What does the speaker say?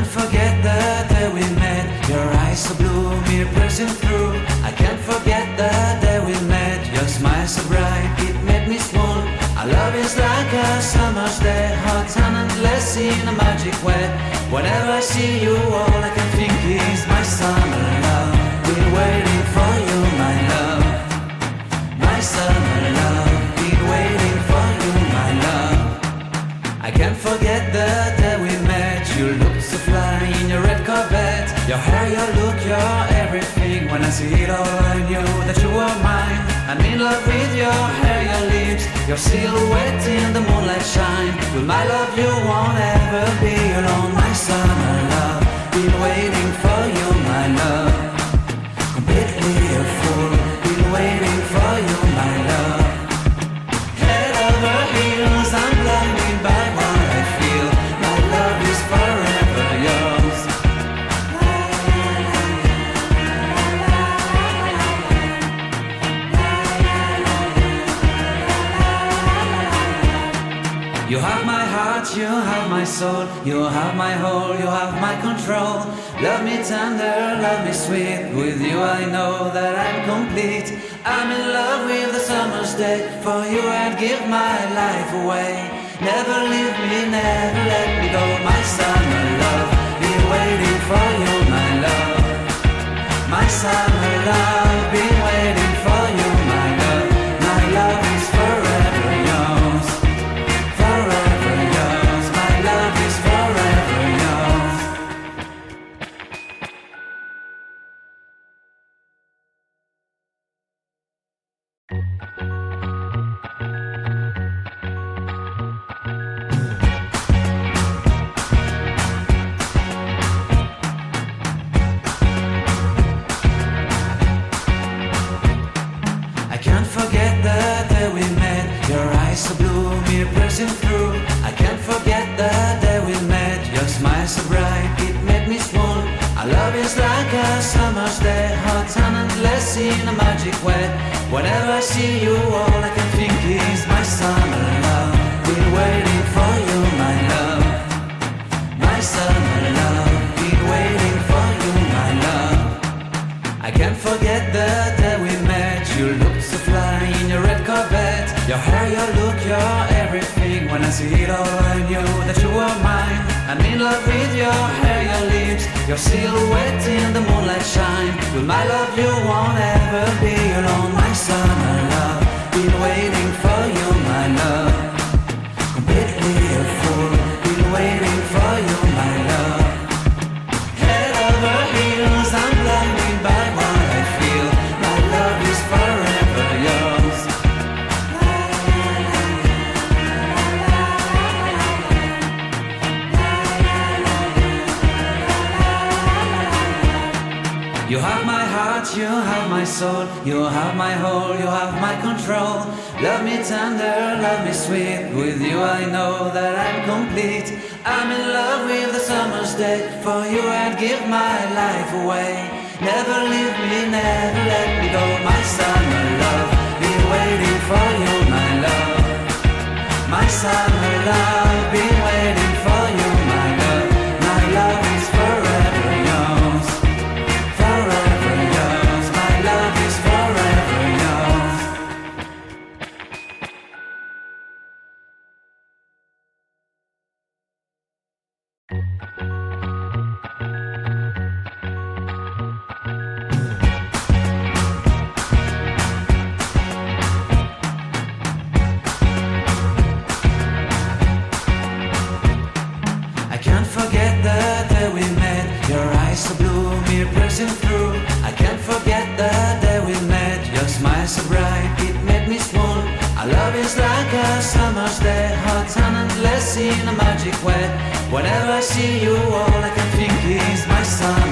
can't forget the day we met. Your eyes so blue, me piercing through. I can't forget the day we met. Your smile so bright, it made me swoon. Our love is like a summer's day, hot and endless in a magic way. Whenever I see you, all I can think is my summer love. Been waiting for you, my love. My summer love. Been waiting for you, my love. I can't forget the day we met. You looked so fly in your red Corvette. Your hair, your look, your everything. When I see it all, I knew that you were mine. I'm in love with your hair, your lips, your silhouette in the moonlight shine. With my love, you won't ever be alone. My summer love, been waiting for you, my love. Completely a fool, been waiting for you, my love. Head over heels, I'm blinded by what I feel. My love is forever yours. You have my heart, you have my soul. You have my whole, you have my control. Love me tender, love me sweet. With you I know that I'm complete. I'm in love with the summer's day. For you I'd give my life away. Never leave me, never let me go. My summer love, been waiting for you, my love. My summer love, been waiting for you, my love. My love is forever yours. Forever yours, my love is forever yours. I can't forget the day we met. Your eyes so blue, me piercing through. I can't forget the day we met. Your smile so bright, it made me swoon. Our love is like a summer's day, hot and endless in a magic way. Whenever I see you, all I can think is my summer love. Been waiting for you, my love. My summer love. Been waiting for you, my love. I can't forget the day we met. You looked so fly in your red Corvette. Your hair, your look, your everything. When I see it all, I knew that you were mine. I'm in love with your hair, your lips, your silhouette in the moonlight shine. With my love, you won't ever be alone. My summer love, been waiting for you, my love. Completely a fool, been waiting for you, my love. Head over heels, I'm blinded by what I feel. My love is forever yours. You have my heart, you have my soul. You have my whole, you have my control. Love me tender, love me sweet. With you I know that I'm complete. I'm in love with the summer's day. For you I'd give my life away. Never leave me, never let me go. My summer love, been waiting for you, my love. My summer love, been waiting for you, my love. My love is forever yours. Forever yours, my love is forever yours. I can't forget the day we met. Your eyes so blue, me piercing through. I can't forget the day we met. Your smile so bright, it made me swoon. Our love is like a summer's day, hot and endless in a magic way. Whenever I see you, all I can think is my summer